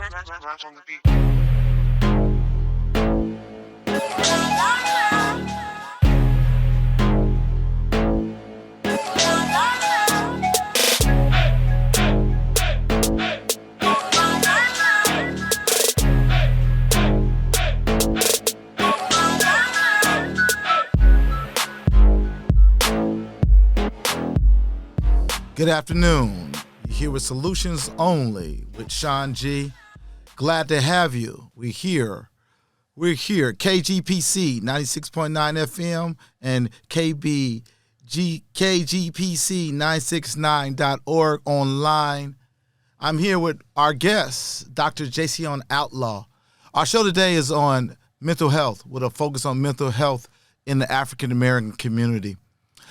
Rats on the beat. Good afternoon. You're here with Solutions Only with Shawn G. Glad to have you. We're here. KGPC 96.9 FM and KGPC969.org online. I'm here with our guest, Dr. Jaseon Outlaw. Our show today is on mental health with a focus on mental health in the African American community.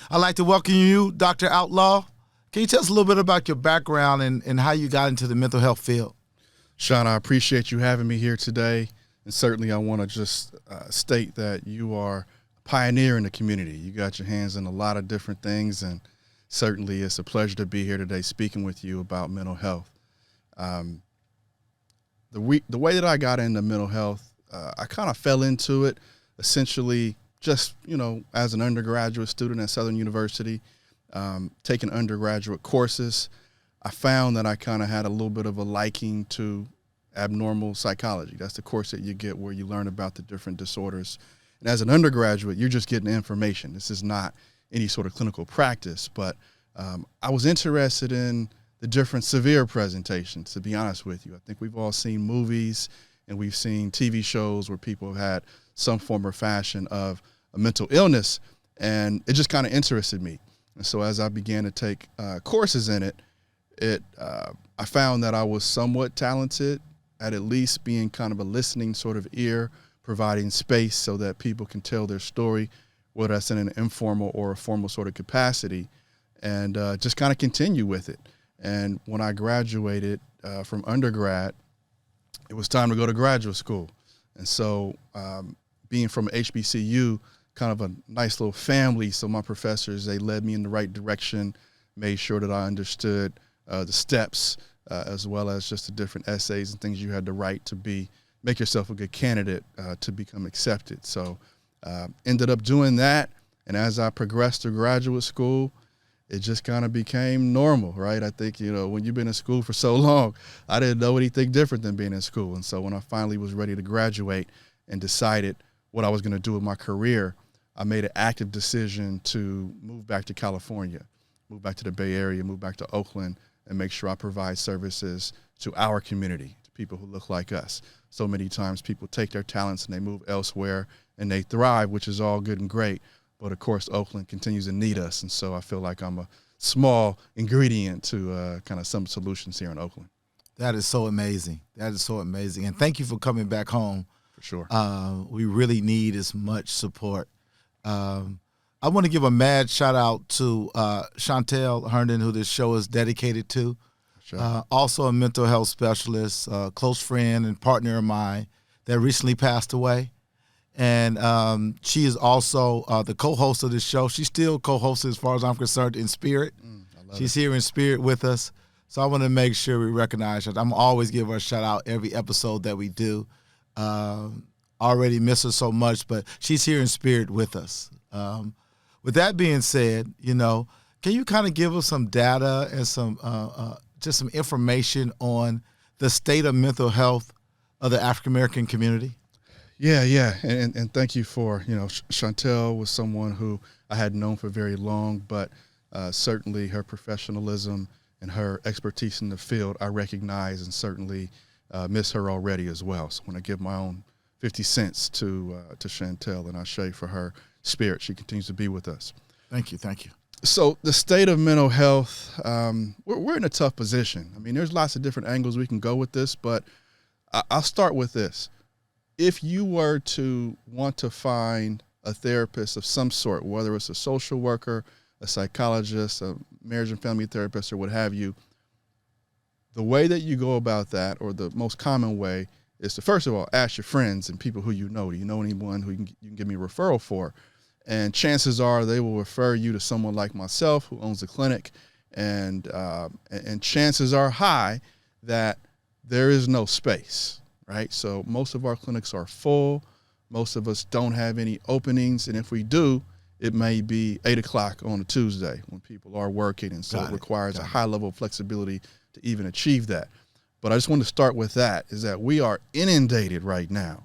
I'd like to welcome you, Dr. Outlaw. Can you tell us a little bit about your background and how you got into the mental health field? Shawn, I appreciate you having me here today. And certainly I want to just state that you are a pioneer in the community. You got your hands in a lot of different things, and certainly it's a pleasure to be here today speaking with you about mental health. The way that I got into mental health, I kind of fell into it essentially just, as an undergraduate student at Southern University. Taking undergraduate courses, I found that I kind of had a little bit of a liking to abnormal psychology. That's the course that you get where you learn about the different disorders. And as an undergraduate, you're just getting information. This is not any sort of clinical practice, but I was interested in the different severe presentations, to be honest with you. I think we've all seen movies and we've seen TV shows where people have had some form or fashion of a mental illness, and it just kind of interested me. And so as I began to take courses in it, I found that I was somewhat talented at least being kind of a listening sort of ear, providing space so that people can tell their story, whether that's in an informal or a formal sort of capacity, and just kind of continue with it. And when I graduated from undergrad, it was time to go to graduate school. And so being from HBCU, kind of a nice little family. So my professors, they led me in the right direction, made sure that I understood the steps, as well as just the different essays and things you had to write to make yourself a good candidate to become accepted. So ended up doing that. And as I progressed through graduate school, it just kind of became normal, right? I think, when you've been in school for so long, I didn't know anything different than being in school. And so when I finally was ready to graduate and decided what I was going to do with my career, I made an active decision to move back to California, move back to the Bay Area, move back to Oakland, and make sure I provide services to our community, to people who look like us. So many times people take their talents and they move elsewhere and they thrive, which is all good and great. But of course, Oakland continues to need us. And so I feel like I'm a small ingredient to kind of some solutions here in Oakland. That is so amazing. And thank you for coming back home. For sure. We really need as much support. I want to give a mad shout out to Chantel Herndon, who this show is dedicated to. Sure. Also a mental health specialist, a close friend and partner of mine that recently passed away. And she is also the co-host of this show. She's still co-host as far as I'm concerned in spirit. She's here in spirit with us. So I want to make sure we recognize her. I'm always give her a shout out every episode that we do. Already miss her so much, but she's here in spirit with us. With that being said, can you kind of give us some data and some just some information on the state of mental health of the African American community? Yeah, and thank you for Chantel was someone who I had known for very long, but certainly her professionalism and her expertise in the field I recognize and certainly miss her already as well. So I want to give my own 50 cents to Chantel and Ashe for her spirit. She continues to be with us. Thank you. So the state of mental health, we're in a tough position. I mean, there's lots of different angles we can go with this, but I'll start with this. If you were to want to find a therapist of some sort, whether it's a social worker, a psychologist, a marriage and family therapist, or what have you, the way that you go about that, or the most common way, is to first of all ask your friends and people who you know. Do you know anyone who you can give me a referral for? And chances are they will refer you to someone like myself, who owns a clinic, and chances are high that there is no space, right? So most of our clinics are full. Most of us don't have any openings, and if we do, it may be 8 o'clock on a Tuesday when people are working, and so it requires a high level of flexibility to even achieve that. But I just want to start with that, is that we are inundated right now.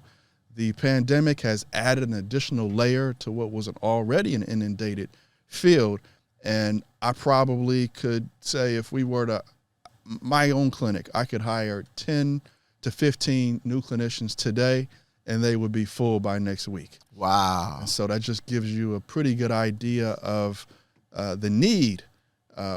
The pandemic has added an additional layer to what was already an inundated field, and I probably could say if we were to, my own clinic, I could hire 10 to 15 new clinicians today, and they would be full by next week. Wow. And so that just gives you a pretty good idea of the need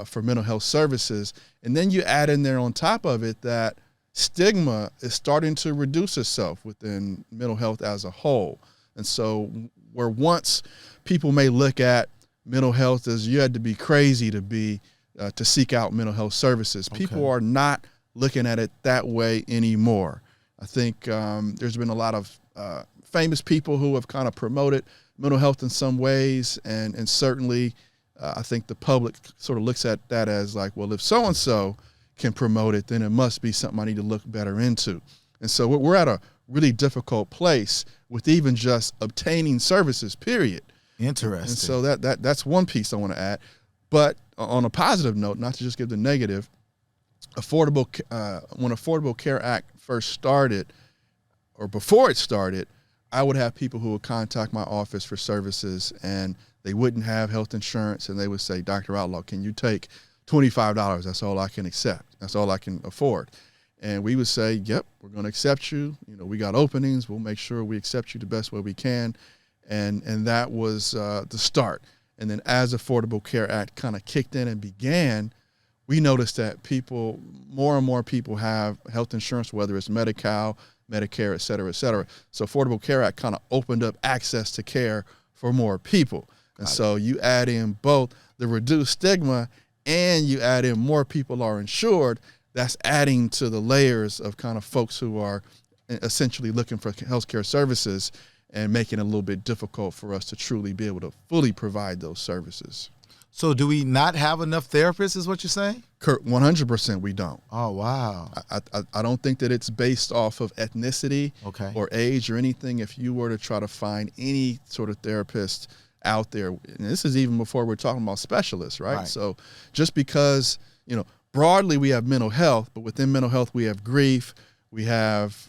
for mental health services. And then you add in there on top of it that stigma is starting to reduce itself within mental health as a whole. And so where once people may look at mental health as you had to be crazy to seek out mental health services, people are not looking at it that way anymore. I think there's been a lot of famous people who have kind of promoted mental health in some ways, and certainly I think the public sort of looks at that as like, well, if so-and-so can promote it, then it must be something I need to look better into. And so we're at a really difficult place with even just obtaining services, period. Interesting. And so that's one piece I want to add. But on a positive note, not to just give the negative, when Affordable Care Act first started, or before it started, I would have people who would contact my office for services, and they wouldn't have health insurance, and they would say, Dr. Outlaw, can you take $25? That's all I can accept. That's all I can afford. And we would say, yep, we're going to accept you. You know, we got openings. We'll make sure we accept you the best way we can. And that was the start. And then as Affordable Care Act kind of kicked in and began, we noticed that more and more people have health insurance, whether it's Medi-Cal, Medicare, et cetera, et cetera. So Affordable Care Act kind of opened up access to care for more people. And so you add in both the reduced stigma and you add in more people are insured, that's adding to the layers of kind of folks who are essentially looking for healthcare services and making it a little bit difficult for us to truly be able to fully provide those services. So do we not have enough therapists is what you're saying? 100% we don't. Oh, wow. I don't think that it's based off of ethnicity or age or anything. If you were to try to find any sort of therapist out there, and this is even before we're talking about specialists, right? So just because, broadly we have mental health, but within mental health we have grief, we have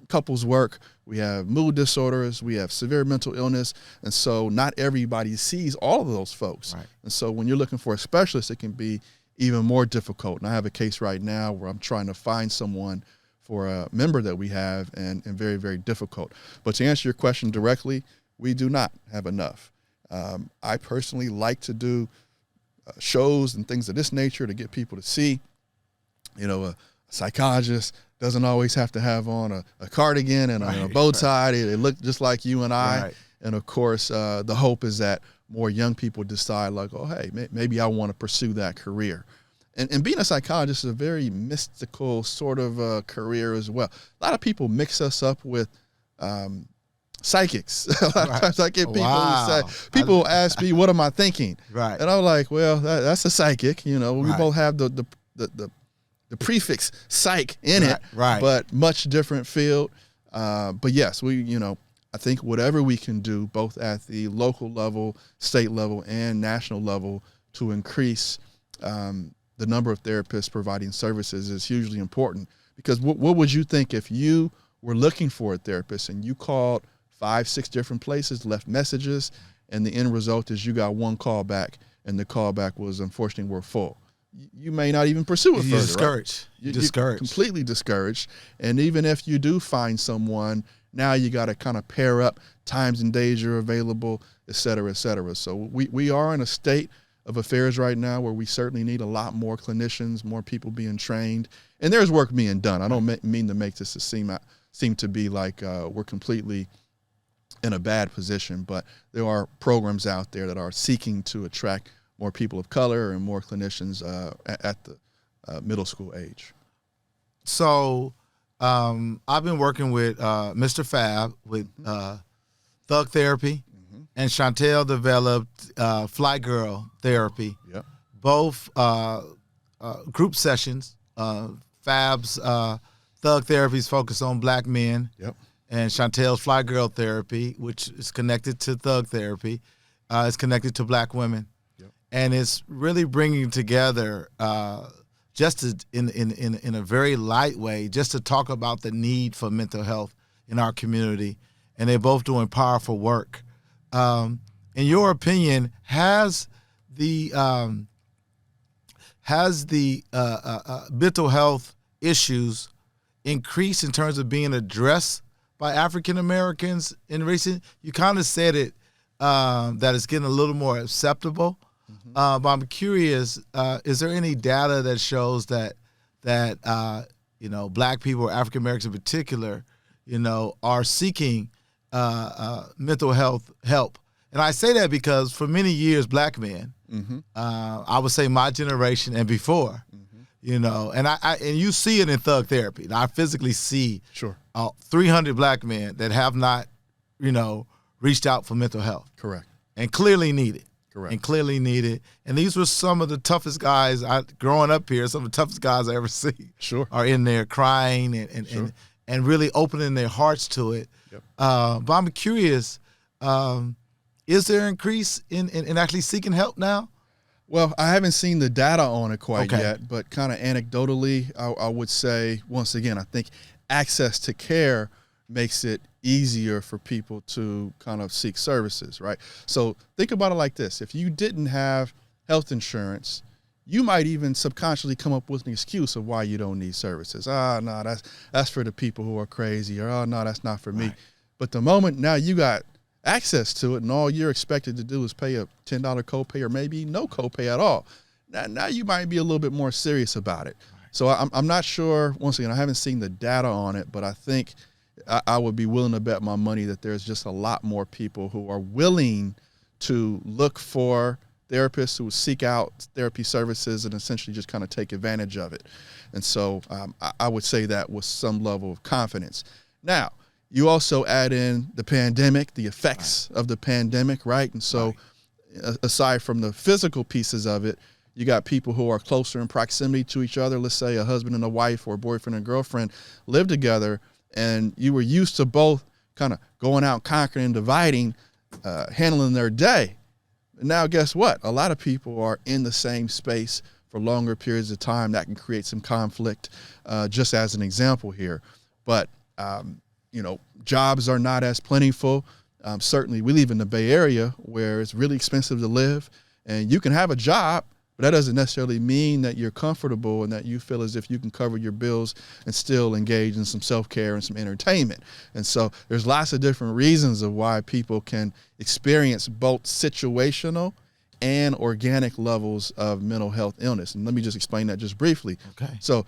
couples work, we have mood disorders, we have severe mental illness, and so not everybody sees all of those folks. And so when you're looking for a specialist, it can be even more difficult. And I have a case right now where I'm trying to find someone for a member that we have, and very, very difficult. But to answer your question directly, we do not have enough. I personally like to do shows and things of this nature to get people to see, a psychologist doesn't always have to have on a cardigan and a bow tie. They look just like you and I. And of course, the hope is that more young people decide like, oh, hey, maybe I want to pursue that career. And being a psychologist is a very mystical sort of career as well. A lot of people mix us up with psychics. A lot of times I get people who say, people ask me, what am I thinking? And I'm like, well, that's a psychic. We both have the prefix psych in it, but much different field. But yes, I think whatever we can do, both at the local level, state level, and national level, to increase the number of therapists providing services is hugely important. Because what would you think if you were looking for a therapist and you called 5-6 different places, left messages, and the end result is you got one call back, and the call back was, unfortunately, we're full. You may not even pursue it further. Discouraged. You're completely discouraged. And even if you do find someone, now you got to kind of pair up times and days you're available, et cetera, et cetera. So we are in a state of affairs right now where we certainly need a lot more clinicians, more people being trained, and there's work being done. I don't mean to make this seem to be like we're completely in a bad position, but there are programs out there that are seeking to attract more people of color and more clinicians at the middle school age. So I've been working with Mr. Fab with Thug Therapy, and Chantel developed Fly Girl Therapy. Both group sessions. Fab's Thug Therapy is focused on black men. Yep. And Chantel's Fly Girl Therapy, which is connected to Thug Therapy, is connected to black women. Yep. And it's really bringing together, just in a very light way, just to talk about the need for mental health in our community. And they're both doing powerful work. In your opinion, has the mental health issues increased in terms of being addressed by African Americans in recent? You kind of said it, that it's getting a little more acceptable. But I'm curious, is there any data that shows that black people or African Americans in particular, are seeking mental health help? And I say that because for many years, black men, I would say my generation and before, and you see it in Thug Therapy. Now, I physically see 300 black men that have not, reached out for mental health. Correct. And clearly need it. Correct. And clearly need it. And these were some of the toughest guys growing up here. Some of the toughest guys I ever see. Sure. Are in there crying and really opening their hearts to it. Yep. But I'm curious, is there an increase in actually seeking help now? Well, I haven't seen the data on it quite yet, but kind of anecdotally, I would say, once again, I think access to care makes it easier for people to kind of seek services, right? So think about it like this. If you didn't have health insurance, you might even subconsciously come up with an excuse of why you don't need services. No, that's for the people who are crazy, or no, that's not for me. Right. But the moment now you got access to it and all you're expected to do is pay a $10 copay or maybe no copay at all, now you might be a little bit more serious about it. Right. So I'm not sure, once again, I haven't seen the data on it, but I think I would be willing to bet my money that there's just a lot more people who are willing to look for therapists, who seek out therapy services and essentially just kind of take advantage of it. And so I would say that with some level of confidence. Now, you also add in the pandemic, the effects of the pandemic, right? And so aside from the physical pieces of it, you got people who are closer in proximity to each other. Let's say a husband and a wife or a boyfriend and girlfriend live together, and you were used to both kind of going out, conquering and dividing, handling their day. And now guess what? A lot of people are in the same space for longer periods of time. That can create some conflict, just as an example here. But, jobs are not as plentiful. Certainly we live in the Bay Area where it's really expensive to live, and you can have a job, but that doesn't necessarily mean that you're comfortable and that you feel as if you can cover your bills and still engage in some self-care and some entertainment. And so there's lots of different reasons of why people can experience both situational and organic levels of mental health illness. And let me just explain that just briefly. Okay. So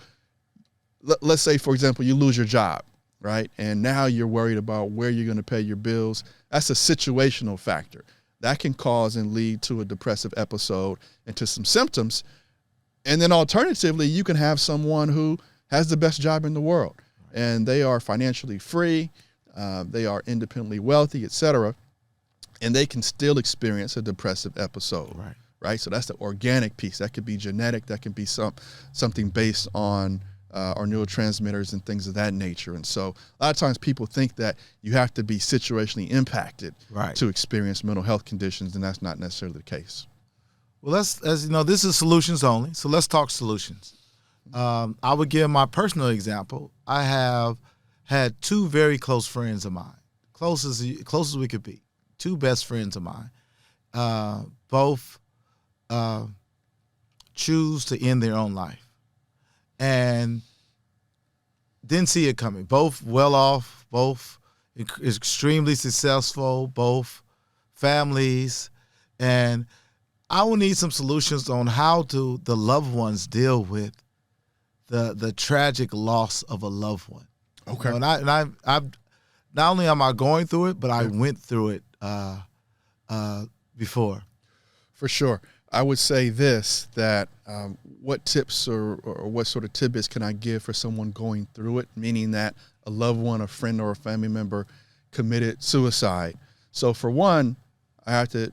let's say, for example, you lose your job, right? And now you're worried about where you're going to pay your bills. That's a situational factor. That can cause and lead to a depressive episode and to some symptoms. And then alternatively, you can have someone who has the best job in the world and they are financially free, they are independently wealthy, et cetera, and they can still experience a depressive episode, right? So that's the organic piece. That could be genetic, that can be something based on our neurotransmitters and things of that nature. And so a lot of times people think that you have to be situationally impacted to experience mental health conditions, and that's not necessarily the case. Well, as you know, this is solutions only, so let's talk solutions. I would give my personal example. I have had two very close friends of mine, close as we could be, two best friends of mine, both choose to end their own life. And didn't see it coming. Both well off, both extremely successful, both families. And I will need some solutions on how do the loved ones deal with the tragic loss of a loved one. Okay. And I've not only am I going through it, but I went through it before. For sure. I would say this, that what tips or what sort of tidbits can I give for someone going through it, meaning that a loved one, a friend, or a family member committed suicide. So for one, I have to,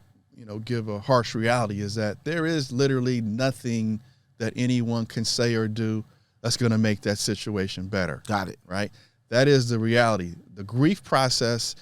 give a harsh reality, is that there is literally nothing that anyone can say or do that's going to make that situation better. Got it. Right? That is the reality. The grief process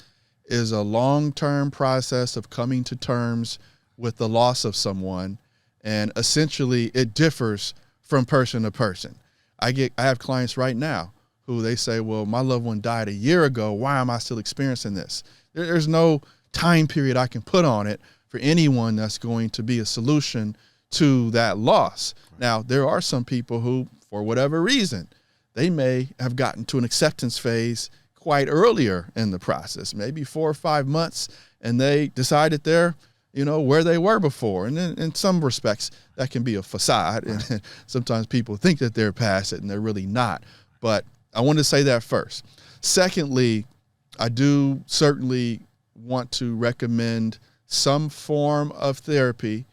is a long-term process of coming to terms with the loss of someone, and essentially it differs from person to person. I have clients right now who they say, well, my loved one died a year ago. Why am I still experiencing this? There's no time period I can put on it for anyone that's going to be a solution to that loss. Right. Now, there are some people who, for whatever reason, they may have gotten to an acceptance phase quite earlier in the process, maybe 4 or 5 months, and they decided they're, where they were before. And in some respects, that can be a facade. Right. And sometimes people think that they're past it, and they're really not. But I want to say that first. Secondly, I do certainly want to recommend some form of therapy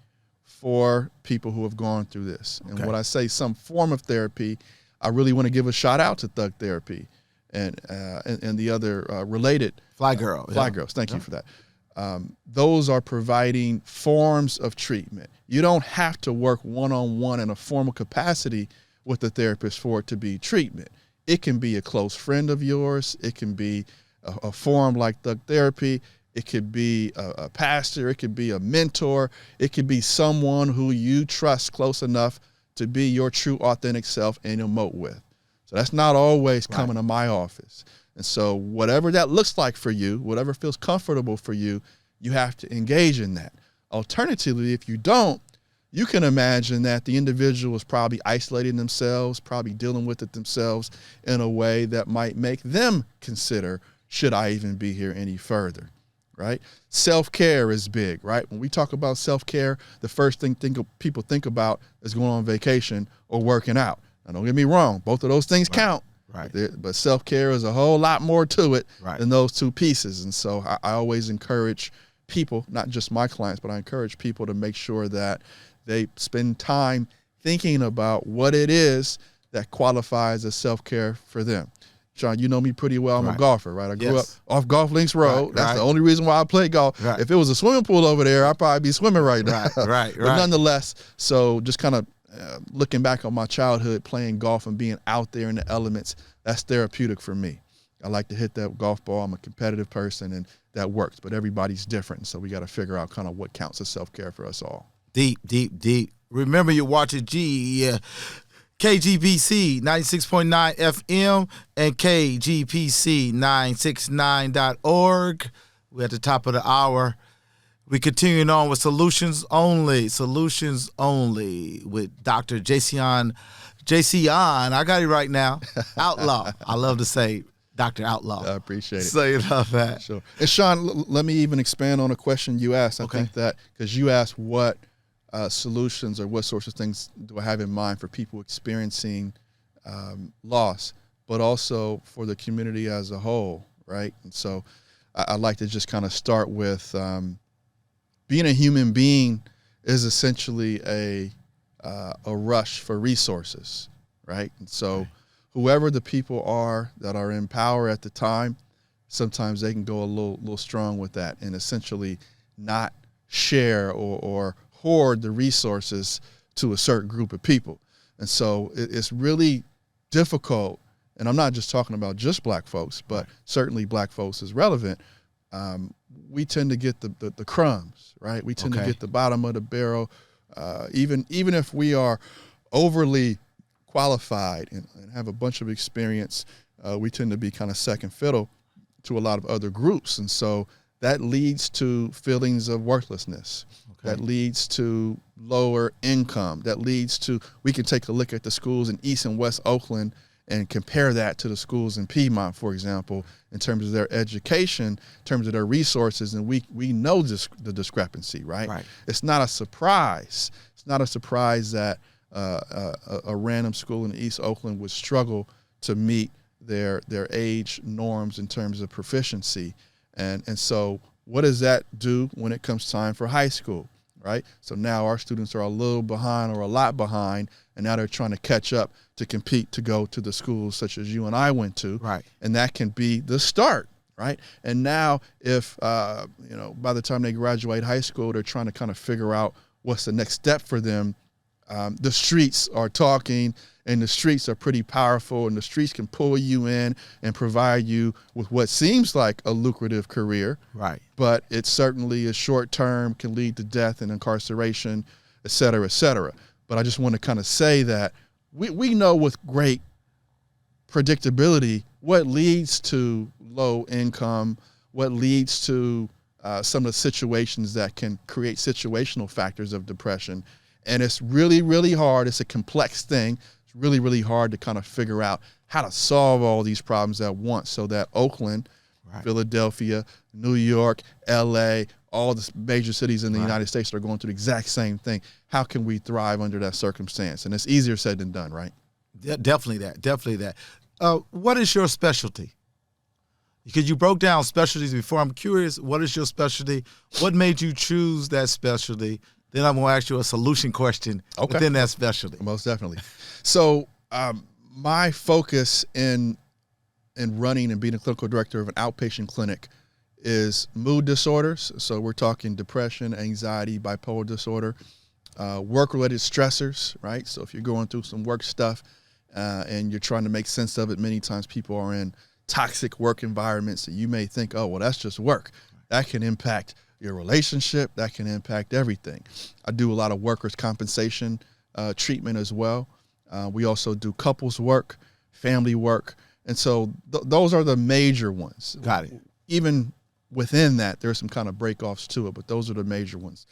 for people who have gone through this. Okay. And when I say some form of therapy, I really want to give a shout out to Thug Therapy and the other related Fly Girl. Fly Girls. Thank you for that. Those are providing forms of treatment. You don't have to work one-on-one in a formal capacity with the therapist for it to be treatment. It can be a close friend of yours. It can be a forum like Thug Therapy. It could be a pastor. It could be a mentor. It could be someone who you trust close enough to be your true, authentic self and emote with. So that's not always coming to my office. And so whatever that looks like for you, whatever feels comfortable for you, you have to engage in that. Alternatively, if you don't, you can imagine that the individual is probably isolating themselves, probably dealing with it themselves in a way that might make them consider, should I even be here any further, right? Self-care is big, right? When we talk about self-care, the first thing people think about is going on vacation or working out. Now, don't get me wrong, both of those things count. Right. But self-care is a whole lot more to it than those two pieces. And so I always encourage people, not just my clients, but I encourage people to make sure that they spend time thinking about what it is that qualifies as self-care for them. Shawn, you know me pretty well. I'm a golfer, right? I grew up off Golf Links Road. That's the only reason why I play golf. Right. If it was a swimming pool over there, I'd probably be swimming right now. But nonetheless, so just kind of looking back on my childhood, playing golf and being out there in the elements, that's therapeutic for me. I like to hit that golf ball. I'm a competitive person, and that works. But everybody's different, so we got to figure out kind of what counts as self-care for us all. Deep. Remember, you're watching KGBC 96.9 FM and KGPC969.org. We're at the top of the hour. We're continuing on with Solutions Only with Dr. Jaseon. I got it right now. Outlaw. I love to say Dr. Outlaw. I appreciate it. Say it like that. Sure. And Shawn, let me even expand on a question you asked. I think that because you asked what solutions or what sorts of things do I have in mind for people experiencing loss, but also for the community as a whole, right? And so I'd like to just kind of start with being a human being is essentially a rush for resources, right? And so whoever the people are that are in power at the time, sometimes they can go a little strong with that and essentially not share or hoard the resources to a certain group of people. And so it's really difficult, and I'm not just talking about just black folks, but certainly black folks is relevant. We tend to get the crumbs, right? We tend to get the bottom of the barrel. Even if we are overly qualified and have a bunch of experience, we tend to be kind of second fiddle to a lot of other groups. And so that leads to feelings of worthlessness. That leads to lower income. That leads to, we can take a look at the schools in East and West Oakland and compare that to the schools in Piedmont, for example, in terms of their education, in terms of their resources, and we know the discrepancy, right? It's not a surprise. It's not a surprise that a random school in East Oakland would struggle to meet their age norms in terms of proficiency. And so what does that do when it comes time for high school, right? So now our students are a little behind or a lot behind, and now they're trying to catch up to compete to go to the schools such as you and I went to. Right. And that can be the start, right? And now if, by the time they graduate high school, they're trying to kind of figure out what's the next step for them. The streets are talking. and the streets are pretty powerful, and the streets can pull you in and provide you with what seems like a lucrative career. Right. But it certainly is short term, can lead to death and incarceration, et cetera, et cetera. But I just want to kind of say that we know with great predictability what leads to low income, what leads to some of the situations that can create situational factors of depression. And it's really, really hard. It's a complex thing. It's really, really hard to kind of figure out how to solve all these problems at once so that Oakland, right, Philadelphia, New York, LA, all the major cities in the United States are going through the exact same thing. How can we thrive under that circumstance? And it's easier said than done, right? Yeah, definitely that. What is your specialty? Because you broke down specialties before. I'm curious, what is your specialty? What made you choose that specialty? Then I'm going to ask you a solution question within that specialty. Most definitely. So my focus in running and being a clinical director of an outpatient clinic is mood disorders. So we're talking depression, anxiety, bipolar disorder, work-related stressors, right? So if you're going through some work stuff and you're trying to make sense of it, many times people are in toxic work environments that you may think, oh, well, that's just work. That can impact your relationship. That can impact everything. I do a lot of workers' compensation treatment as well. We also do couples work, family work. And so those are the major ones. Got it. Even within that, there's some kind of break-offs to it, but those are the major ones.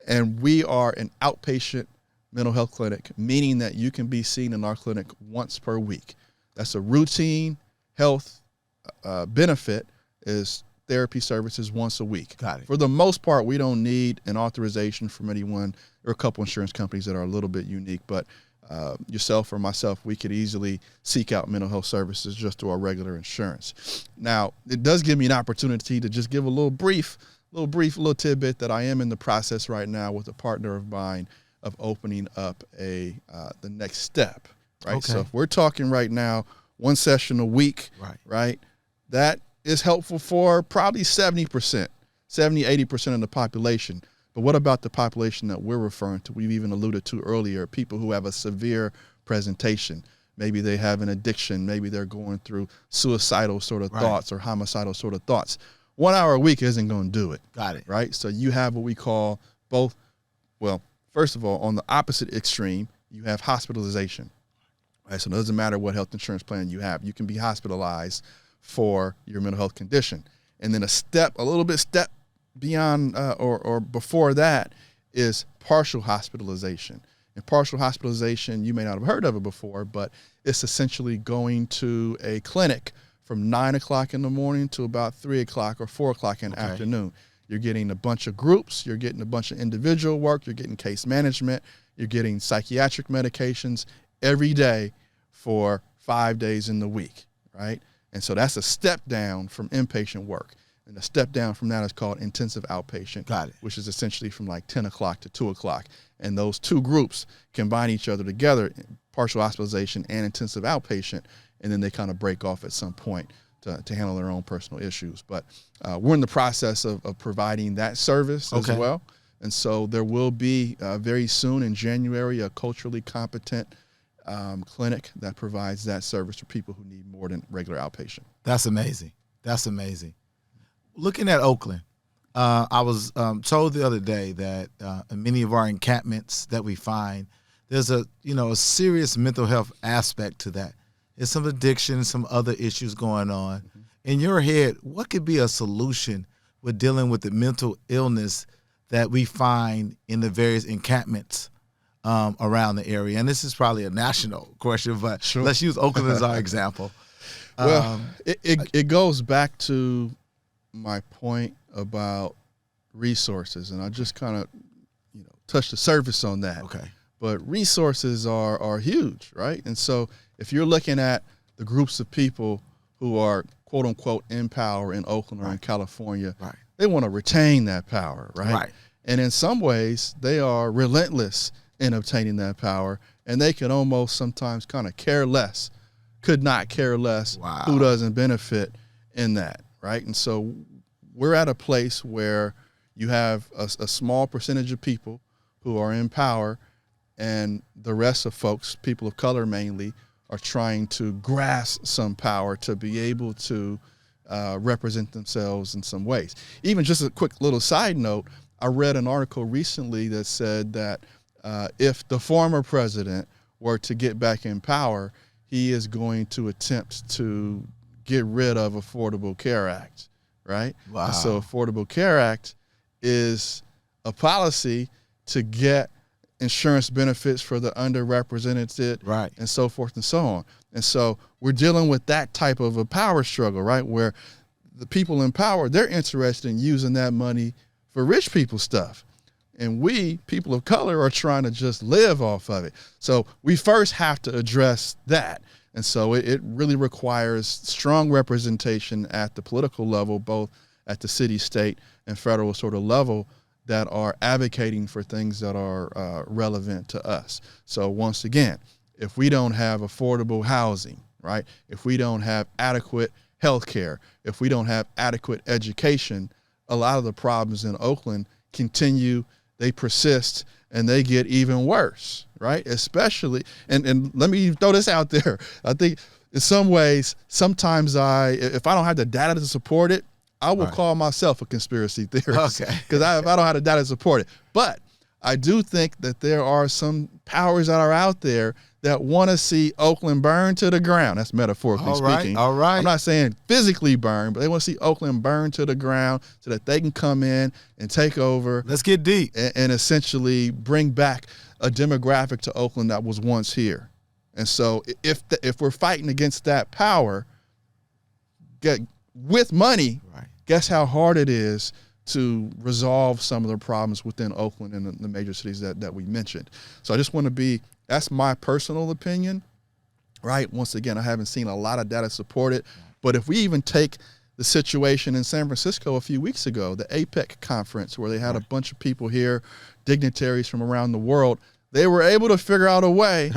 And we are an outpatient mental health clinic, meaning that you can be seen in our clinic once per week. That's a routine health benefit, is therapy services once a week. Got it. For the most part, we don't need an authorization from anyone. There are a couple insurance companies that are a little bit unique, but yourself or myself, we could easily seek out mental health services just through our regular insurance. Now, it does give me an opportunity to just give a little tidbit that I am in the process right now with a partner of mine of opening up the next step, right? Okay. So if we're talking right now, one session a week, right? That is helpful for probably 70%, 80% of the population. But what about the population that we're referring to? We've even alluded to earlier, people who have a severe presentation. Maybe they have an addiction. Maybe they're going through suicidal sort of thoughts or homicidal sort of thoughts. 1 hour a week isn't going to do it. Got it. Right? So you have what we call both, well, first of all, on the opposite extreme, you have hospitalization. Right? So it doesn't matter what health insurance plan you have. You can be hospitalized for your mental health condition. And then a little bit beyond or before that is partial hospitalization. And partial hospitalization, you may not have heard of it before, but it's essentially going to a clinic from 9 o'clock in the morning to about 3 o'clock or 4 o'clock in the afternoon. You're getting a bunch of groups, you're getting a bunch of individual work, you're getting case management, you're getting psychiatric medications every day for 5 days in the week, right? And so that's a step down from inpatient work. And the step down from that is called intensive outpatient. Got it. Which is essentially from like 10 o'clock to 2 o'clock. And those two groups combine each other together, partial hospitalization and intensive outpatient, and then they kind of break off at some point to handle their own personal issues. But we're in the process of providing that service as well. And so there will be very soon in January a culturally competent clinic that provides that service for people who need more than regular outpatient. That's amazing. That's amazing. Looking at Oakland, I was told the other day that in many of our encampments that we find, there's a serious mental health aspect to that. There's some addiction, some other issues going on. Mm-hmm. In your head, what could be a solution with dealing with the mental illness that we find in the various encampments around the area? And this is probably a national question, but let's use Oakland as our example. Well, it goes back to my point about resources, and I just kind of touched the surface on that. Okay. But resources are huge, right? And so if you're looking at the groups of people who are quote unquote in power in Oakland or in California, they want to retain that power, right? And in some ways they are relentless in obtaining that power, and they can almost sometimes kind of could not care less who doesn't benefit in that. Right. And so we're at a place where you have a small percentage of people who are in power and the rest of folks, people of color mainly, are trying to grasp some power to be able to represent themselves in some ways. Even just a quick little side note, I read an article recently that said that if the former president were to get back in power, he is going to attempt to get rid of Affordable Care Act, right? Wow. And so Affordable Care Act is a policy to get insurance benefits for the underrepresented, right, and so forth and so on. And so we're dealing with that type of a power struggle, right, where the people in power, they're interested in using that money for rich people stuff. And we, people of color, are trying to just live off of it. So we first have to address that. And so it really requires strong representation at the political level, both at the city, state, and federal sort of level, that are advocating for things that are relevant to us. So once again, if we don't have affordable housing, right, if we don't have adequate health care, if we don't have adequate education, a lot of the problems in Oakland continue, they persist, and they get even worse, right? Especially, and let me throw this out there. I think in some ways, sometimes if I don't have the data to support it, I will call myself a conspiracy theorist, because if I don't have the data to support it. But I do think that there are some powers that are out there that want to see Oakland burn to the ground. That's metaphorically speaking. All right. I'm not saying physically burn, but they want to see Oakland burn to the ground so that they can come in and take over. Let's get deep. And essentially bring back a demographic to Oakland that was once here. And so if we're fighting against that power, with money, guess how hard it is to resolve some of the problems within Oakland and the major cities that we mentioned. So I just want to that's my personal opinion, right? Once again, I haven't seen a lot of data support it, but if we even take the situation in San Francisco a few weeks ago, the APEC conference, where they had a bunch of people here, dignitaries from around the world, they were able to figure out a way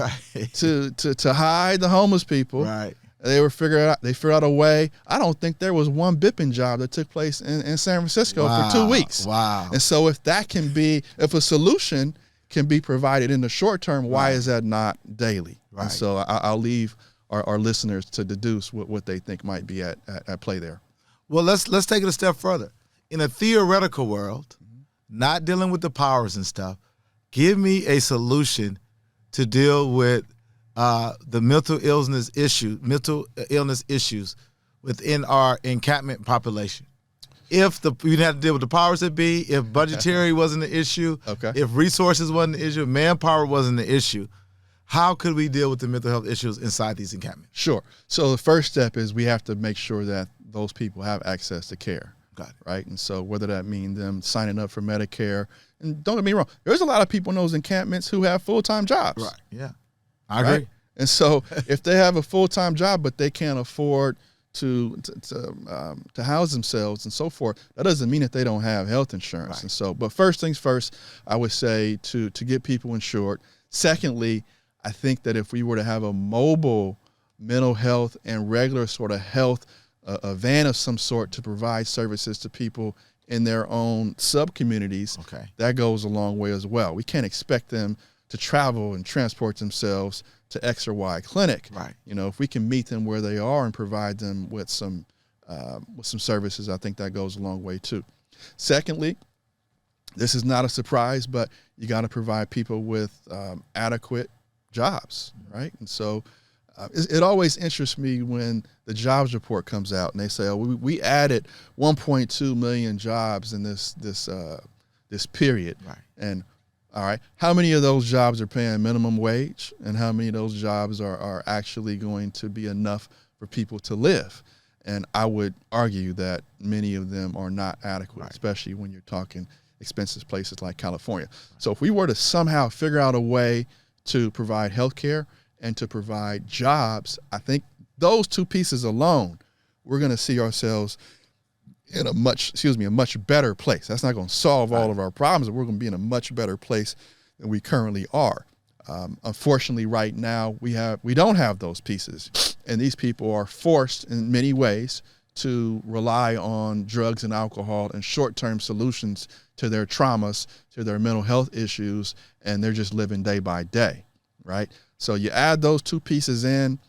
to hide the homeless people. Right. They figured out a way. I don't think there was one bipping job that took place in San Francisco for 2 weeks. Wow. And so if a solution can be provided in the short term, why is that not daily? Right. And so I'll leave our listeners to deduce what they think might be at play there. Well, let's take it a step further. In a theoretical world, not dealing with the powers and stuff, give me a solution to deal with the mental illness issues within our encampment population. If we didn't have to deal with the powers that be, if budgetary wasn't an issue, if resources wasn't an issue, manpower wasn't an issue, how could we deal with the mental health issues inside these encampments? Sure. So the first step is we have to make sure that those people have access to care. Got it. Right? And so whether that means them signing up for Medicare, and don't get me wrong, there's a lot of people in those encampments who have full-time jobs. Right. Yeah. I agree. Right? And so if they have a full-time job but they can't afford to house themselves and so forth, that doesn't mean that they don't have health insurance. Right. And so, but first things first, I would say to get people insured. Secondly, I think that if we were to have a mobile mental health and regular sort of health, a van of some sort to provide services to people in their own sub-communities, that goes a long way as well. We can't expect them to travel and transport themselves to X or Y clinic. Right. You know, if we can meet them where they are and provide them with some services, I think that goes a long way too. Secondly, this is not a surprise, but you got to provide people with adequate jobs, right? And so it always interests me when the jobs report comes out and they say, oh, we added 1.2 million jobs in this period. Right. And all right, how many of those jobs are paying minimum wage, and how many of those jobs are actually going to be enough for people to live? And I would argue that many of them are not adequate, especially when you're talking expensive places like California. So if we were to somehow figure out a way to provide health care and to provide jobs, I think those two pieces alone, we're going to see ourselves in a much better place. That's not going to solve all of our problems, but we're going to be in a much better place than we currently are. Unfortunately, right now we don't have those pieces, and these people are forced in many ways to rely on drugs and alcohol and short-term solutions to their traumas, to their mental health issues, and they're just living day by day, right? So you add those two pieces in,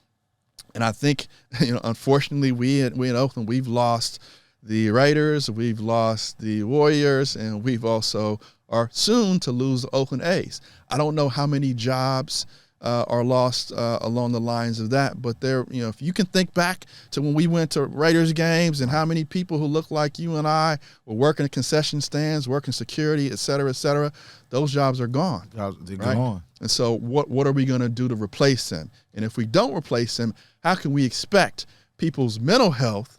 and I think, unfortunately, we in Oakland, we've lost the Raiders, we've lost the Warriors, and we've also are soon to lose the Oakland A's. I don't know how many jobs are lost along the lines of that, but if you can think back to when we went to Raiders games and how many people who look like you and I were working at concession stands, working security, et cetera, those jobs are gone. They're right? gone. And so what are we going to do to replace them? And if we don't replace them, how can we expect people's mental health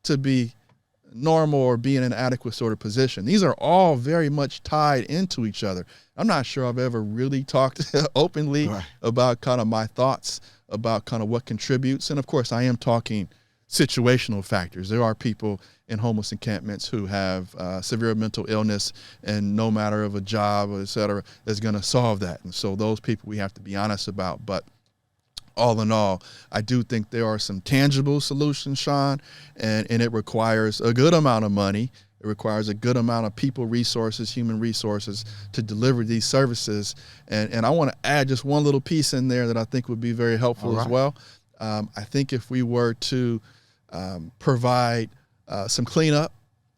to be normal or be in an adequate sort of position? These are all very much tied into each other. I'm not sure I've ever really talked openly about kind of my thoughts about kind of what contributes. And of course, I am talking situational factors. There are people in homeless encampments who have severe mental illness, and no matter of a job, et cetera, is going to solve that. And so those people we have to be honest about. But all in all, I do think there are some tangible solutions, Shawn, and it requires a good amount of money. It requires a good amount of people resources, human resources to deliver these services. And I want to add just one little piece in there that I think would be very helpful as well. I think if we were to provide some cleanup,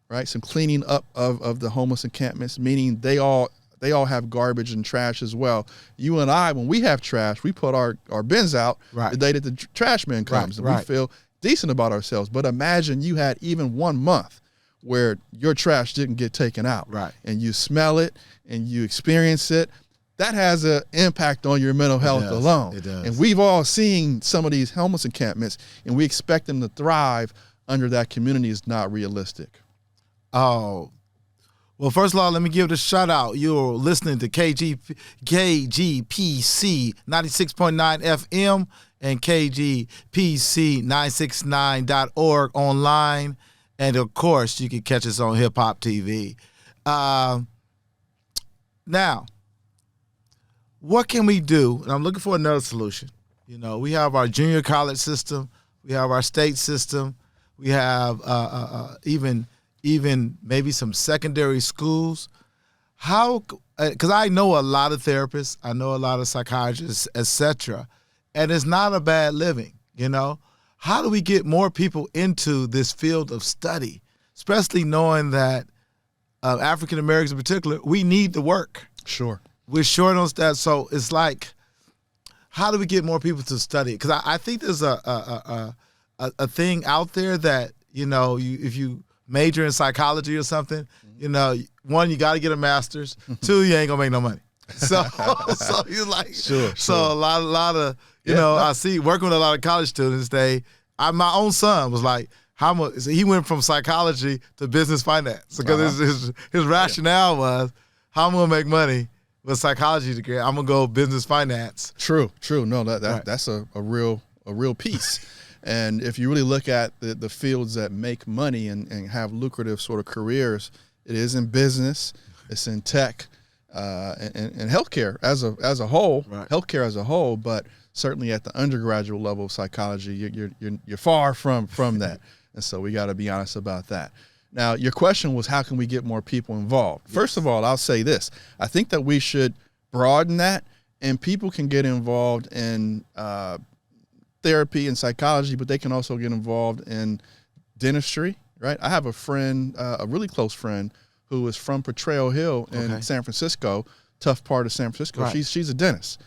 right, some cleaning up of the homeless encampments, meaning they all have garbage and trash as well. You and I, when we have trash, we put our bins out the day that the trash man comes, and we feel decent about ourselves. But imagine you had even 1 month where your trash didn't get taken out, and you smell it and you experience it. That has an impact on your mental health alone. It does. And we've all seen some of these homeless encampments, and we expect them to thrive under that community is not realistic. Oh, well, first of all, let me give it a shout out. You're listening to KGPC 96.9 FM and KGPC969.org online. And, of course, you can catch us on Hip Hop TV. Now, what can we do? And I'm looking for another solution. We have our junior college system. We have our state system. We have even maybe some secondary schools. How? Because I know a lot of therapists, I know a lot of psychiatrists, etc., and it's not a bad living. How do we get more people into this field of study, especially knowing that African Americans in particular, we need the work. Sure. We're short on that, so it's like, how do we get more people to study? Because I think there's a thing out there that if you major in psychology or something, one, you got to get a master's. Two, you ain't gonna make no money. So you're like, sure. So a lot of I see working with a lot of college students. My own son was like, how much? So he went from psychology to business finance because his rationale was, how am I gonna make money with a psychology degree? I'm gonna go business finance. True. No, that's a real piece. And if you really look at the fields that make money and have lucrative sort of careers, it is in business, it's in tech, and healthcare as a whole. Healthcare as a whole, but certainly at the undergraduate level of psychology, you're far from that. And so we got to be honest about that. Now, your question was, how can we get more people involved? Yes. First of all, I'll say this. I think that we should broaden that, and people can get involved in therapy and psychology, but they can also get involved in dentistry, right? I have a friend, a really close friend, who is from Potrero Hill in San Francisco, tough part of San Francisco. She's a dentist.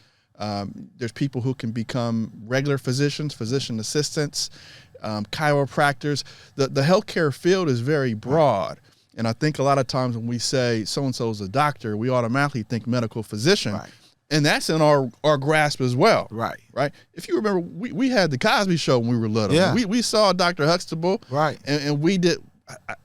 There's people who can become regular physicians, physician assistants, chiropractors. The healthcare field is very broad. And I think a lot of times when we say so-and-so is a doctor, we automatically think medical physician. And that's in our grasp as well. Right. If you remember, we had the Cosby Show when we were little. Yeah. We saw Dr. Huxtable. And we did,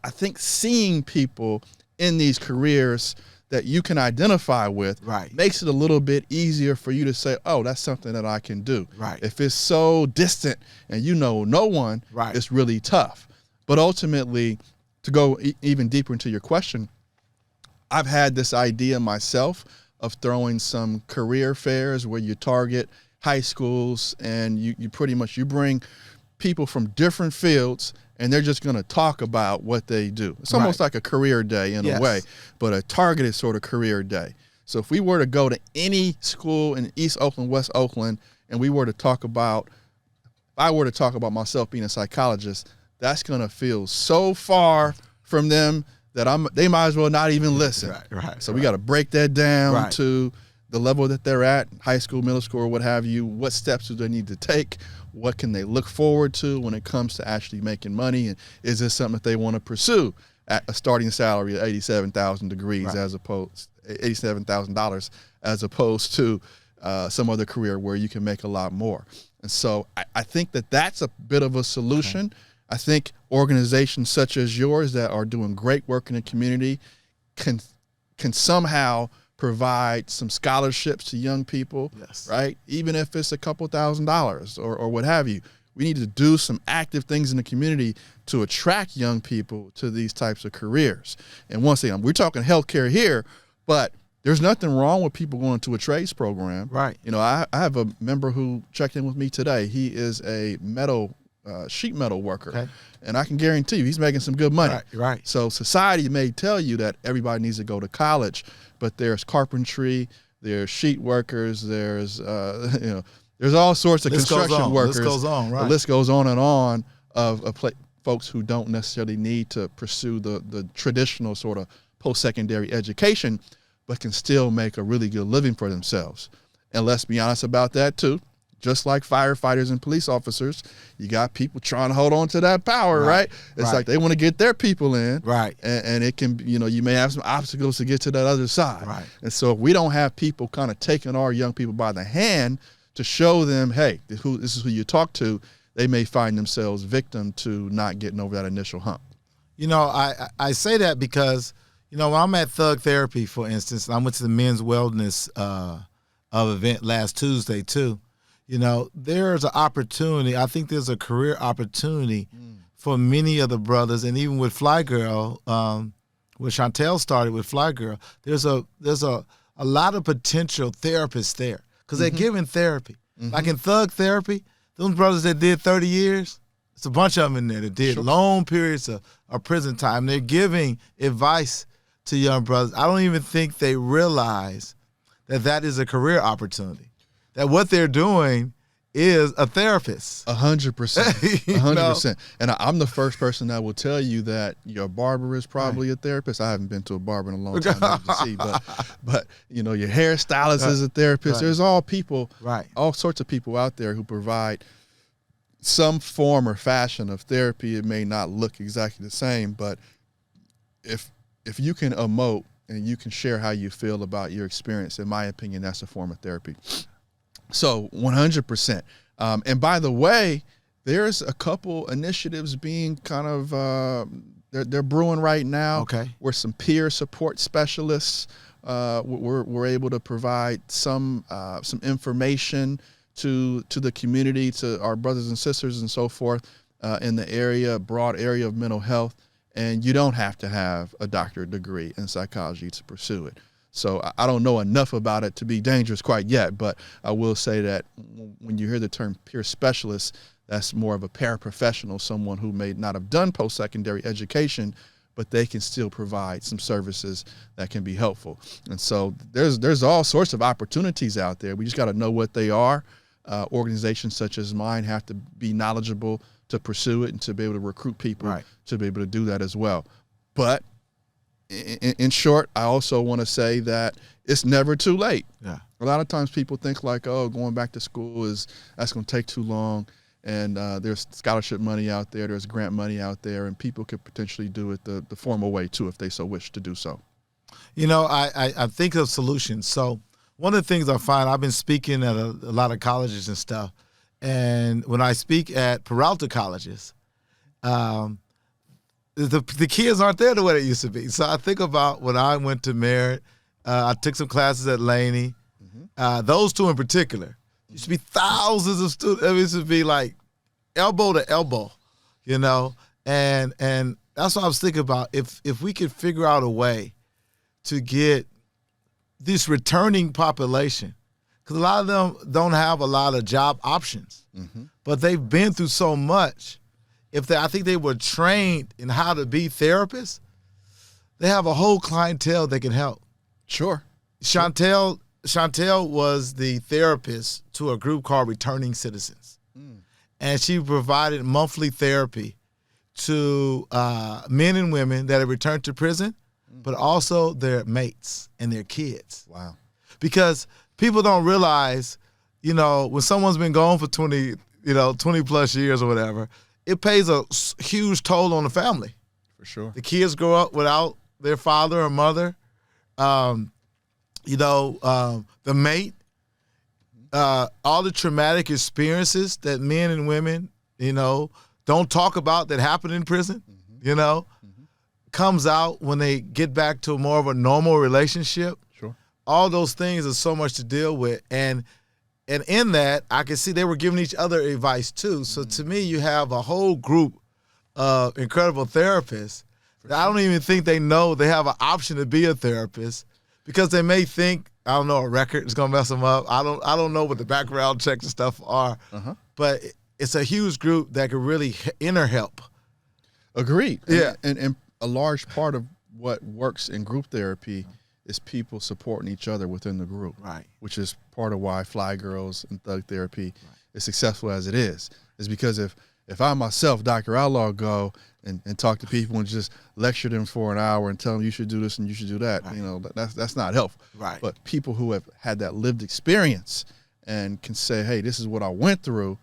I think, seeing people in these careers that you can identify with makes it a little bit easier for you to say, oh, that's something that I can do. If it's so distant and no one, it's really tough. But ultimately, to go even deeper into your question, I've had this idea myself of throwing some career fairs where you target high schools and you pretty much bring people from different fields and they're just going to talk about what they do. It's almost like a career day in a way, but a targeted sort of career day. So if we were to go to any school in East Oakland, West Oakland, and we were to talk about, if I were to talk about myself being a psychologist, that's going to feel so far from them that they might as well not even listen. So we got to break that down to the level that they're at, high school, middle school, or what have you. What steps do they need to take? What can they look forward to when it comes to actually making money? And is this something that they want to pursue at a starting salary of $87,000 as opposed $87,000 as opposed to some other career where you can make a lot more? And so I think that that's a bit of a solution. Okay. I think organizations such as yours that are doing great work in the community can somehow provide some scholarships to young people, right? Even if it's a couple $1,000s or what have you. We need to do some active things in the community to attract young people to these types of careers. And once again, we're talking healthcare here, but there's nothing wrong with people going to a trades program. Right. You know, I have a member who checked in with me today. He is a sheet metal worker. Okay. And I can guarantee you he's making some good money. Right. So society may tell you that everybody needs to go to college, but there's carpentry, there's sheet workers, there's there's all sorts of construction workers. The list goes on, right? The list goes on and on of folks who don't necessarily need to pursue the traditional sort of post-secondary education, but can still make a really good living for themselves. And let's be honest about that too. Just like firefighters and police officers, you got people trying to hold on to that power, right? It's like they want to get their people in, right? And it can, you may have some obstacles to get to that other side, right? And so if we don't have people kind of taking our young people by the hand to show them, hey, this is who you talk to, they may find themselves victim to not getting over that initial hump. I say that because, when I'm at Thug Therapy, for instance, I went to the men's wellness event last Tuesday too. There's an opportunity. I think there's a career opportunity for many of the brothers, and even with Fly Girl, where Chantel started with Fly Girl, there's a lot of potential therapists there because they're giving therapy. Like in Thug Therapy, those brothers that did 30 years, it's a bunch of them in there that did long periods of prison time. They're giving advice to young brothers. I don't even think they realize that is a career opportunity. That what they're doing is a therapist. 100%. 100%. And I'm the first person that will tell you that your barber is probably a therapist. I haven't been to a barber in a long time to see, but your hairstylist is a therapist. There's all sorts of people out there who provide some form or fashion of therapy. It may not look exactly the same, but if you can emote and you can share how you feel about your experience, in my opinion, that's a form of therapy. So 100%. And by the way, there's a couple initiatives being kind of they're brewing right now. Okay. Where some peer support specialists we're able to provide some information to the community, to our brothers and sisters and so forth in the broad area of mental health. And you don't have to have a doctorate degree in psychology to pursue it. So I don't know enough about it to be dangerous quite yet, but I will say that when you hear the term peer specialist, that's more of a paraprofessional, someone who may not have done post-secondary education, but they can still provide some services that can be helpful. And so there's all sorts of opportunities out there. We just got to know what they are. Organizations such as mine have to be knowledgeable to pursue it and to be able to recruit people to be able to do that as well. But in short, I also want to say that it's never too late. Yeah. A lot of times people think like, going back to school that's going to take too long. And there's scholarship money out there, there's grant money out there, and people could potentially do it the formal way too if they so wish to do so. I think of solutions. So one of the things I find, I've been speaking at a lot of colleges and stuff, and when I speak at Peralta colleges, the kids aren't there the way they used to be. So I think about when I went to Merritt, I took some classes at Laney. Those two in particular, used to be thousands of students. It used to be like elbow to elbow, and that's what I was thinking about. If we could figure out a way to get this returning population, because a lot of them don't have a lot of job options, but they've been through so much. I think they were trained in how to be therapists, they have a whole clientele that can help. Sure. Chantel was the therapist to a group called Returning Citizens. And she provided monthly therapy to men and women that have returned to prison, but also their mates and their kids. Wow. Because people don't realize, when someone's been gone for 20 plus years or whatever, it pays a huge toll on the family. For sure. The kids grow up without their father or mother. The mate, all the traumatic experiences that men and women, don't talk about that happen in prison, comes out when they get back to more of a normal relationship. Sure. All those things are so much to deal with. And in that, I can see they were giving each other advice too. So to me, you have a whole group of incredible therapists that I don't even think they know they have an option to be a therapist, because they may think, I don't know, a record is gonna mess them up. I don't know what the background checks and stuff are, but it's a huge group that can really inner help. Agreed. Yeah, and a large part of what works in group therapy is people supporting each other within the group, right? Which is part of why Fly Girls and Thug Therapy is successful as it is because if I myself, Dr. Outlaw, go and talk to people and just lecture them for an hour and tell them you should do this and you should do that, that's not helpful. Right. But people who have had that lived experience and can say, hey, this is what I went through,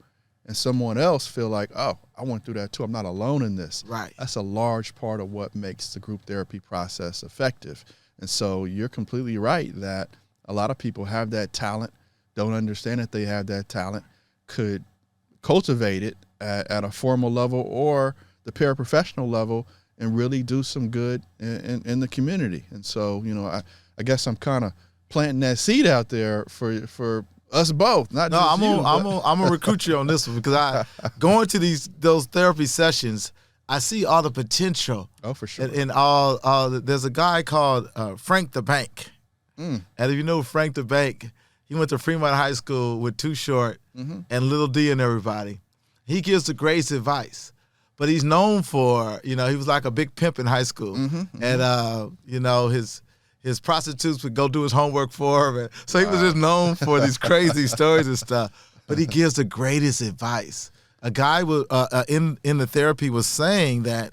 and someone else feel like, oh, I went through that too. I'm not alone in this. Right. That's a large part of what makes the group therapy process effective. And so you're completely right that a lot of people have that talent, don't understand that they have that talent, could cultivate it at a formal level or the paraprofessional level and really do some good in the community. And so, I guess I'm kind of planting that seed out there for us both. I'm gonna recruit you on this one, because I going to those therapy sessions, I see all the potential. Oh, for sure. And there's a guy called Frank the Bank. And if you know Frank the Bank, he went to Fremont High School with Too Short and Little D and everybody. He gives the greatest advice, but he's known for, he was like a big pimp in high school. And, his prostitutes would go do his homework for him. And so he was just known for these crazy stories and stuff. But he gives the greatest advice. A guy in the therapy was saying that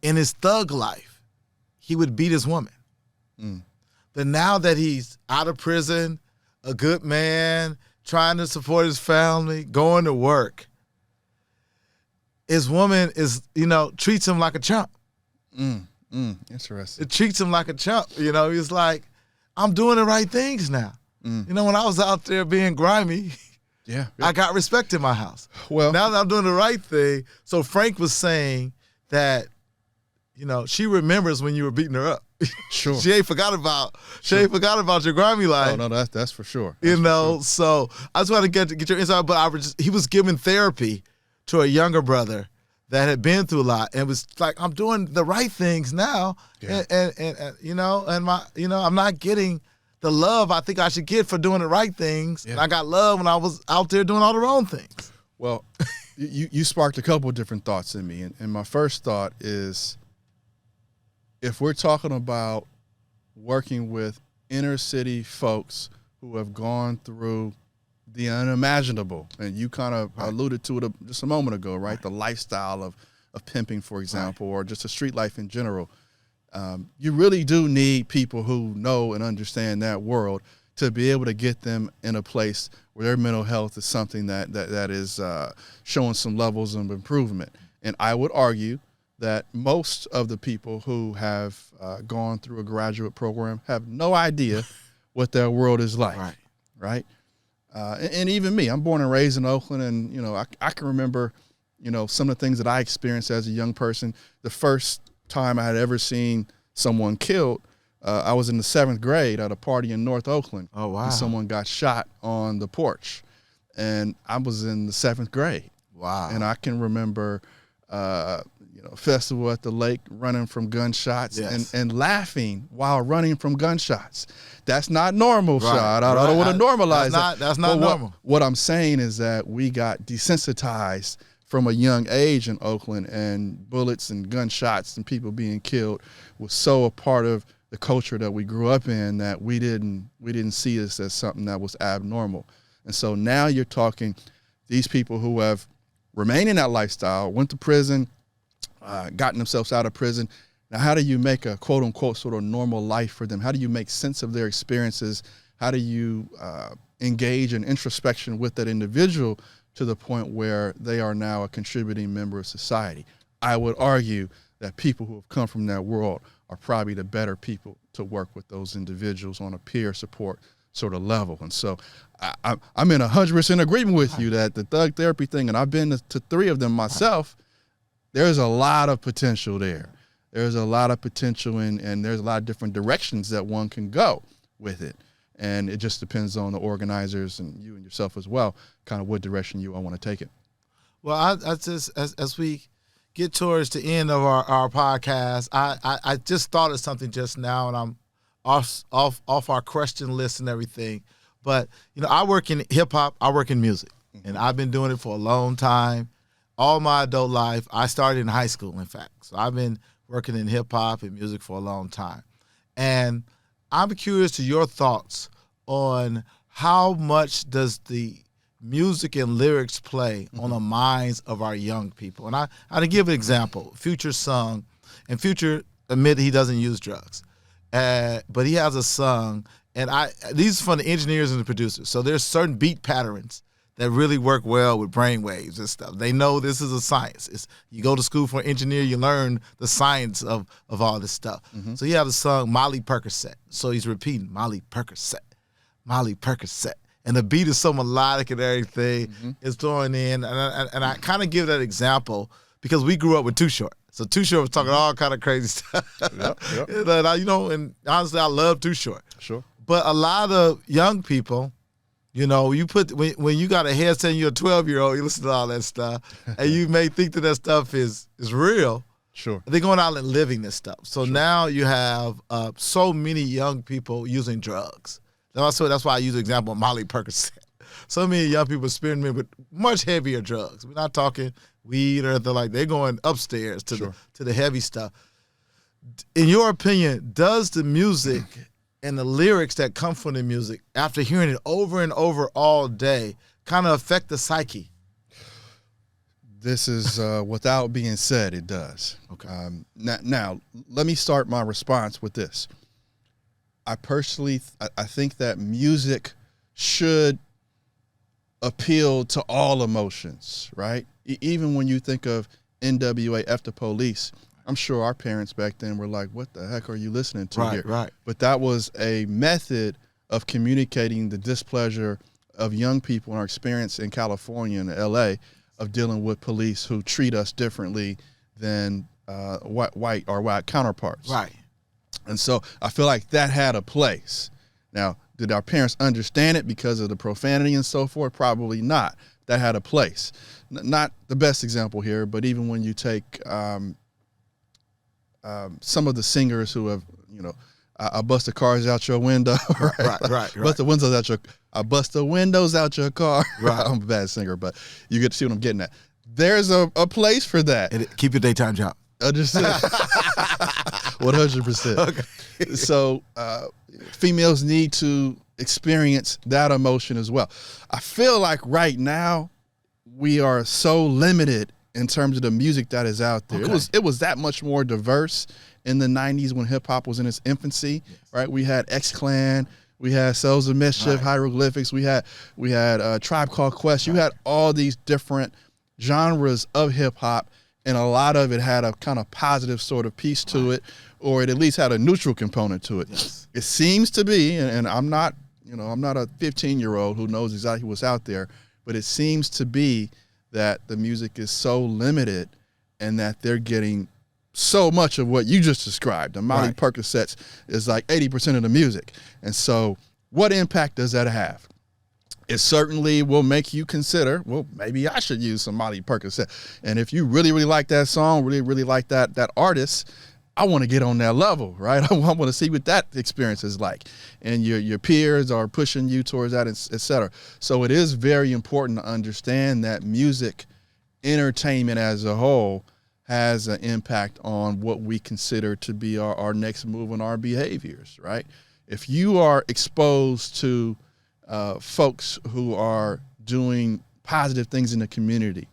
in his thug life, he would beat his woman. But now that he's out of prison, a good man, trying to support his family, going to work, his woman treats him like a chump. Interesting. It treats him like a chump. He's like, I'm doing the right things now. When I was out there being grimy, I got respect in my house. Well, now that I'm doing the right thing. So Frank was saying that, she remembers when you were beating her up. Sure. She ain't forgot about your grimy life. Oh, no, that's for sure. So I just want to get your insight. But he was giving therapy to a younger brother that had been through a lot, and was like, I'm doing the right things now, and I'm not getting the love I think I should get for doing the right things. And I got love when I was out there doing all the wrong things. Well, you sparked a couple of different thoughts in me, and my first thought is, if we're talking about working with inner city folks who have gone through the unimaginable, and you kind of alluded to it just a moment ago, right? The lifestyle of pimping, for example, or just a street life in general. You really do need people who know and understand that world to be able to get them in a place where their mental health is something that is showing some levels of improvement. And I would argue that most of the people who have gone through a graduate program have no idea what their world is like, right? And even me, I'm born and raised in Oakland, and I can remember, some of the things that I experienced as a young person. The first time I had ever seen someone killed, I was in the 7th grade at a party in North Oakland. Oh, wow! And someone got shot on the porch, and I was in the 7th grade. Wow! And I can remember, festival at the lake, running from gunshots, and laughing while running from gunshots. That's not normal, Shawn. I don't want to normalize that. That's not normal. What I'm saying is that we got desensitized from a young age in Oakland, and bullets and gunshots and people being killed was so a part of the culture that we grew up in that we didn't see this as something that was abnormal. And so now you're talking these people who have remained in that lifestyle, went to prison, gotten themselves out of prison. Now, how do you make a quote unquote sort of normal life for them? How do you make sense of their experiences? How do you engage in introspection with that individual to the point where they are now a contributing member of society? I would argue that people who have come from that world are probably the better people to work with those individuals on a peer support sort of level. And so I'm in 100% agreement with you that the thug therapy thing, and I've been to 3 of them myself, there's a lot of potential there. There's a lot of potential and there's a lot of different directions that one can go with it. And it just depends on the organizers and you and yourself as well, kind of what direction you all want to take it. Well, I just, as we get towards the end of our podcast, I just thought of something just now, and I'm off our question list and everything. But, I work in hip-hop, I work in music, and I've been doing it for a long time. All my adult life, I started in high school, in fact. So I've been working in hip-hop and music for a long time. And I'm curious to your thoughts on how much does the music and lyrics play on the minds of our young people. And I'll give an example. Future's song, and Future admitted he doesn't use drugs, but he has a song, and these are from the engineers and the producers. So there's certain beat patterns that really work well with brain waves and stuff. They know this is a science. You go to school for an engineer, you learn the science of all this stuff. Mm-hmm. So he has a song, Molly Percocet. So he's repeating, Molly Percocet, Molly Percocet. And the beat is so melodic and everything. Mm-hmm. It's throwing in. And I kind of give that example because we grew up with Too Short. So Too Short was talking all kind of crazy stuff. Yep. And honestly, I love Too Short. Sure. But a lot of young people, you put when you got a headset and you're a 12-year-old, you listen to all that stuff, and you may think that stuff is real. Sure. They're going out and living this stuff. So now you have so many young people using drugs. That's why I use the example of Molly Percocet. So many young people experimenting with much heavier drugs. We're not talking weed or anything like that. They're going upstairs to the heavy stuff. In your opinion, does the music and the lyrics that come from the music, after hearing it over and over all day, kind of affect the psyche? This is, without being said, it does. Okay. Now, let me start my response with this. I personally, I think that music should appeal to all emotions, right? Even when you think of NWA, F the Police, I'm sure our parents back then were like, what the heck are you listening to here? Right. But that was a method of communicating the displeasure of young people and our experience in California and LA of dealing with police who treat us differently than white counterparts. Right. And so I feel like that had a place. Now, did our parents understand it because of the profanity and so forth? Probably not. That had a place. Not the best example here, but even when you take some of the singers who have, I bust the cars out your window. Right. Bust the windows out I bust the windows out your car. Right. I'm a bad singer, but you get to see what I'm getting at. There's a place for that. And keep your daytime job. Understood. 100%. Okay. So females need to experience that emotion as well. I feel like right now we are so limited in terms of the music that is out there. Okay. It was that much more diverse in the 90s when hip hop was in its infancy, right? We had X-Clan, we had Cells of Mischief, Hieroglyphics, we had Tribe Called Quest. You had all these different genres of hip hop, and a lot of it had a kind of positive sort of piece to it, or it at least had a neutral component to it. Yes. It seems to be, and I'm not a 15-year-old who knows exactly what's out there, but it seems to be that the music is so limited and that they're getting so much of what you just described. The Molly Percocets is like 80% of the music. And so what impact does that have? It certainly will make you consider, well, maybe I should use some Molly Percocet. And if you really, really like that song, really, really like that artist, I want to get on that level, right? I want to see what that experience is like. And your peers are pushing you towards that, et cetera. So it is very important to understand that music entertainment as a whole has an impact on what we consider to be our next move in our behaviors, right? If you are exposed to folks who are doing positive things in the community,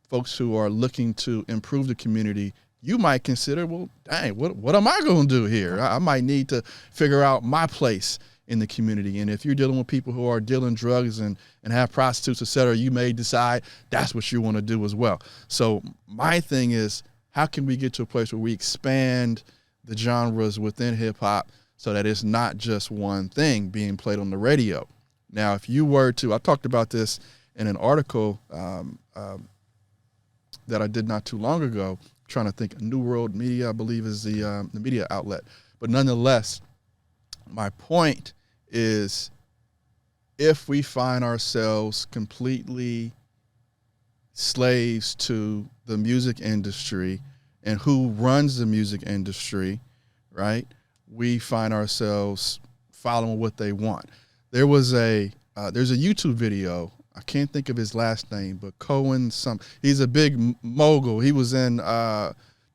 folks who are looking to improve the community, you might consider, well, dang, what am I going to do here? I might need to figure out my place in the community. And if you're dealing with people who are dealing drugs and have prostitutes, et cetera, you may decide that's what you want to do as well. So my thing is, how can we get to a place where we expand the genres within hip hop so that it's not just one thing being played on the radio? Now, if you were to, I talked about this in an article that I did not too long ago, trying to think, New World Media, I believe, is the media outlet. But nonetheless, my point is, if we find ourselves completely slaves to the music industry and who runs the music industry, right, we find ourselves following what they want. There's a YouTube video, I can't think of his last name, but Cohen, he's a big mogul. He was in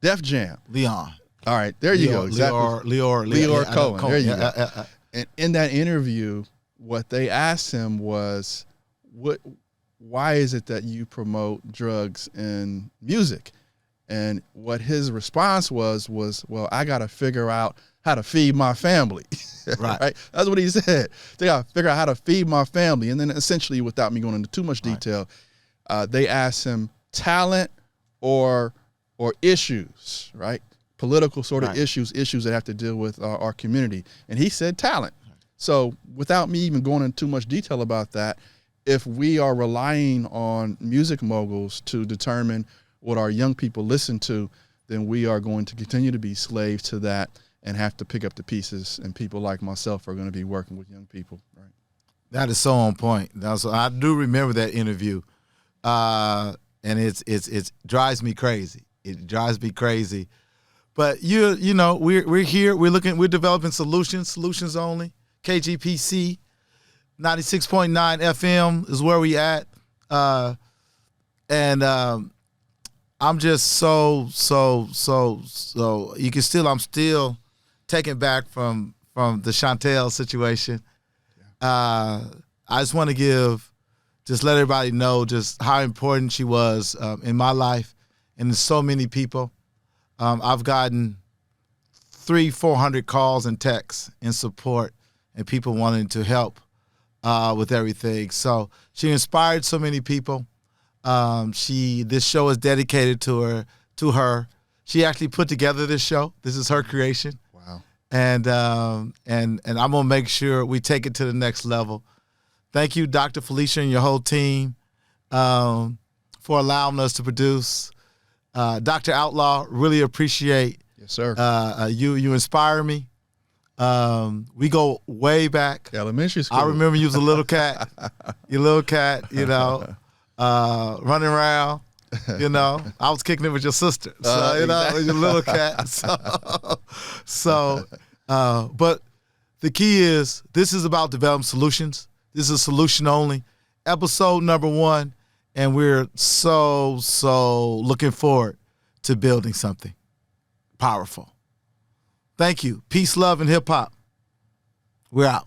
Def Jam. Leon. All right, there you go. Exactly. Leor Cohen. There you go. And in that interview, what they asked him was, why is it that you promote drugs in music? And what his response was, well, I got to figure out how to feed my family. Right. That's what he said. They got to figure out how to feed my family. And then essentially, without me going into too much detail, they asked him talent or issues, right? Political sort of issues that have to deal with our community. And he said talent. So without me even going into too much detail about that, if we are relying on music moguls to determine what our young people listen to, then we are going to continue to be slaves to that and have to pick up the pieces. And people like myself are going to be working with young people. Right. That is so on point. I do remember that interview, and it drives me crazy. It drives me crazy. But you know, we're here. We're developing solutions only. KGPC, 96.9 FM is where we at, and I'm just so. You can still. I'm still taken back from the Chantel situation. I just want to let everybody know just how important she was in my life and in so many people. I've gotten 300-400 calls and texts in support and people wanting to help with everything. So she inspired so many people. This show is dedicated to her. She actually put together this show. This is her creation. Wow. And I'm gonna make sure we take it to the next level. Thank you, Dr. Felicia, and your whole team for allowing us to produce. Dr. Outlaw, really appreciate. Yes, sir. You inspire me. We go way back. Elementary school. I remember you was a little cat. You little cat, you know, running around. You know, I was kicking it with your sister. So, you know, your little cat. But the key is, this is about developing solutions. This is solution only. Episode number 1. And we're so looking forward to building something powerful. Thank you. Peace, love, and hip hop. We're out.